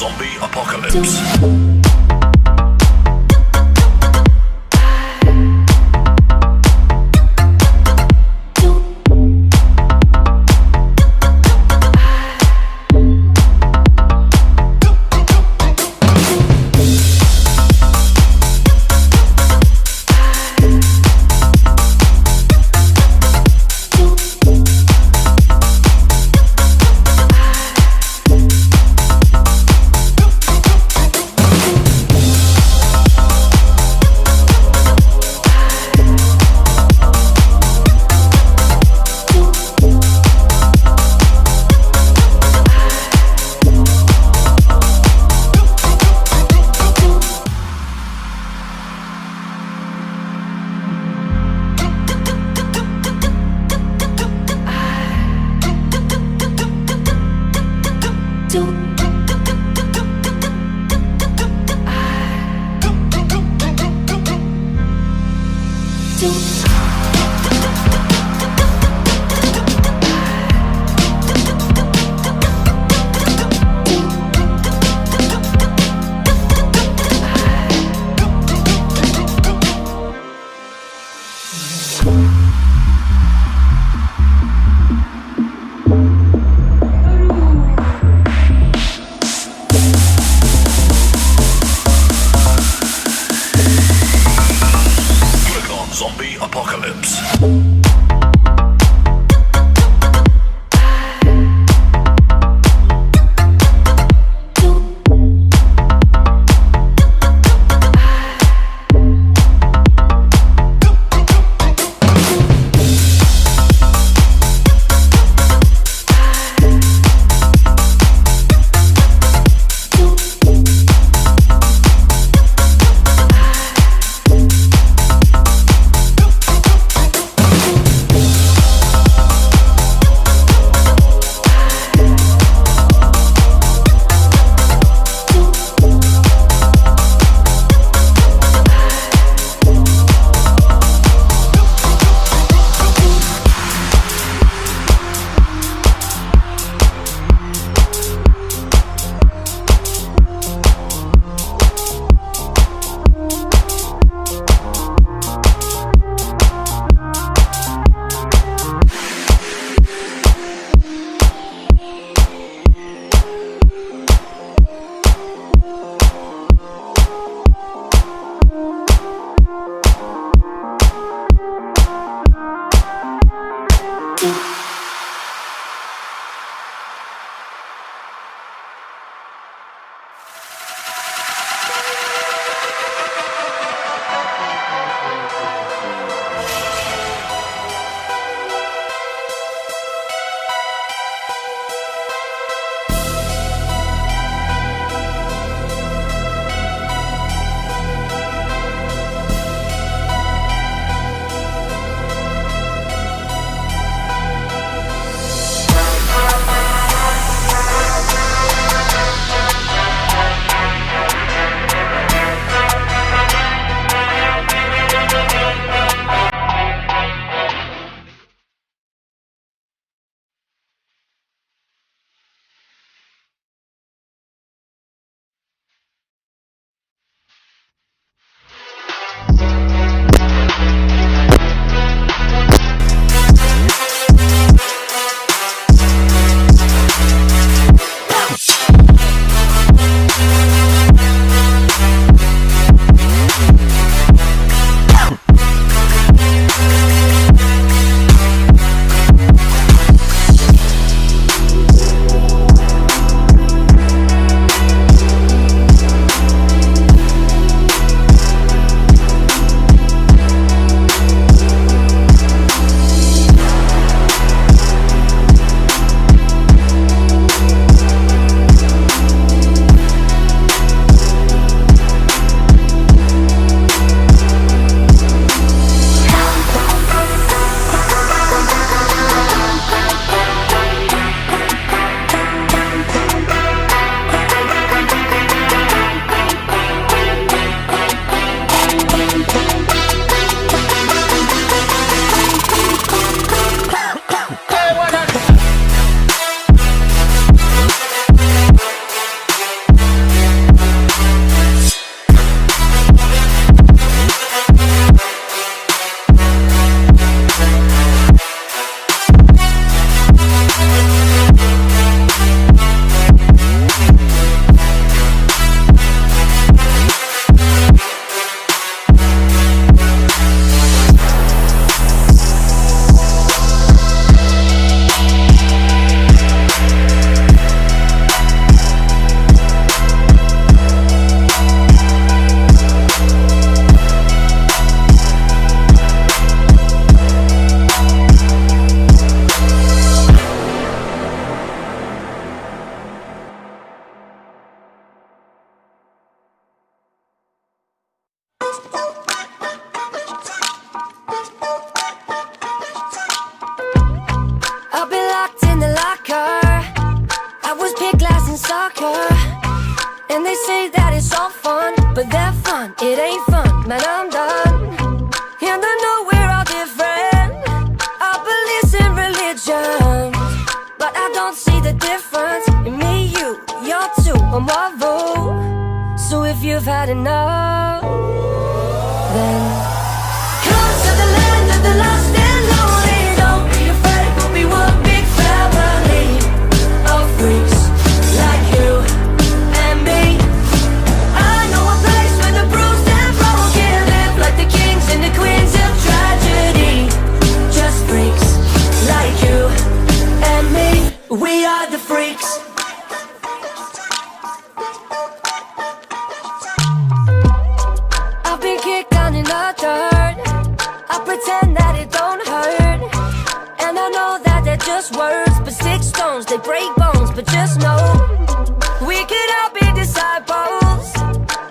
Zombie apocalypse. stalker. I was picked last in soccer, and they say that it's all fun, but that fun, it ain't fun. Man, I'm done, and I know we're all different. Our beliefs in religion, but I don't see the difference in me, you, you're two, I'm Marvel. So if you've had enough, then come to the land of the lost and lonely. Don't be afraid, we'll be one big family of freaks like you and me. I know a place where the bruised and broken live like the kings and the queens of tragedy. Just freaks like you and me. We are the freaks. I've been kicked down in the dirt. I pretend that it don't hurt, and I know that they're just words, but sticks, stones, they break bones. But just know we could all be disciples,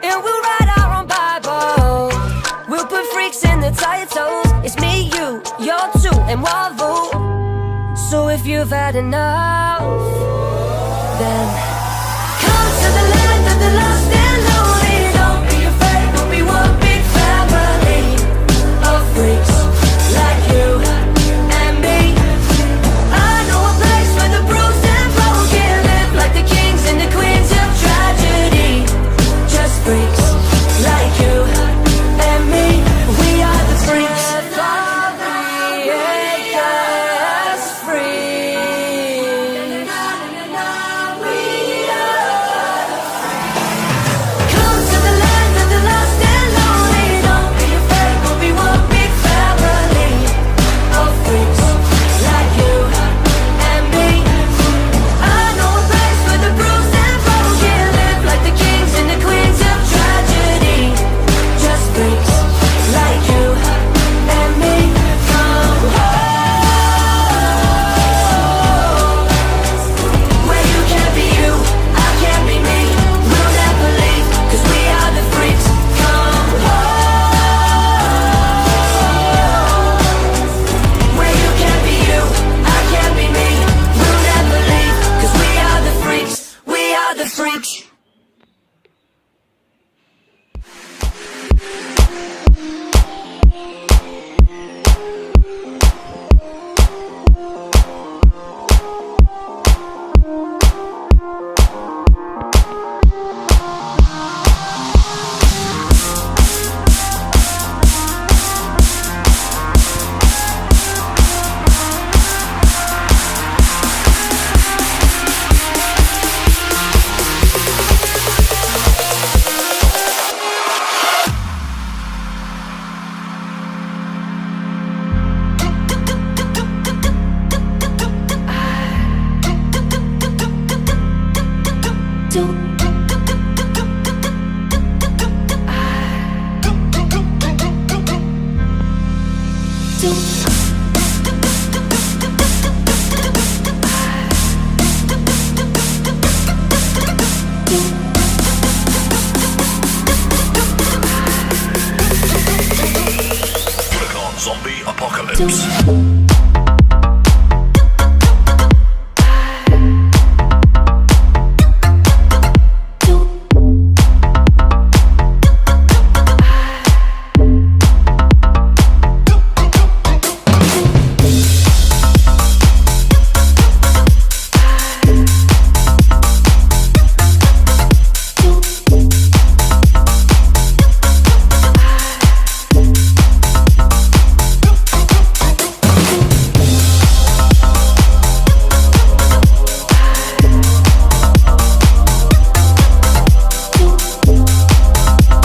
and we'll write our own Bible. We'll put freaks in the titles. It's me, you, you're two, and Marvel. So if you've had enough, then come to the land of the lost and lonely. Don't be afraid, we'll be one big family of freaks like you and me. I know a place where the bruised and broken live like the kings and the queens of tragedy. Just freaks like you and me. We are the freaks. Click on Zombie Apocalypse.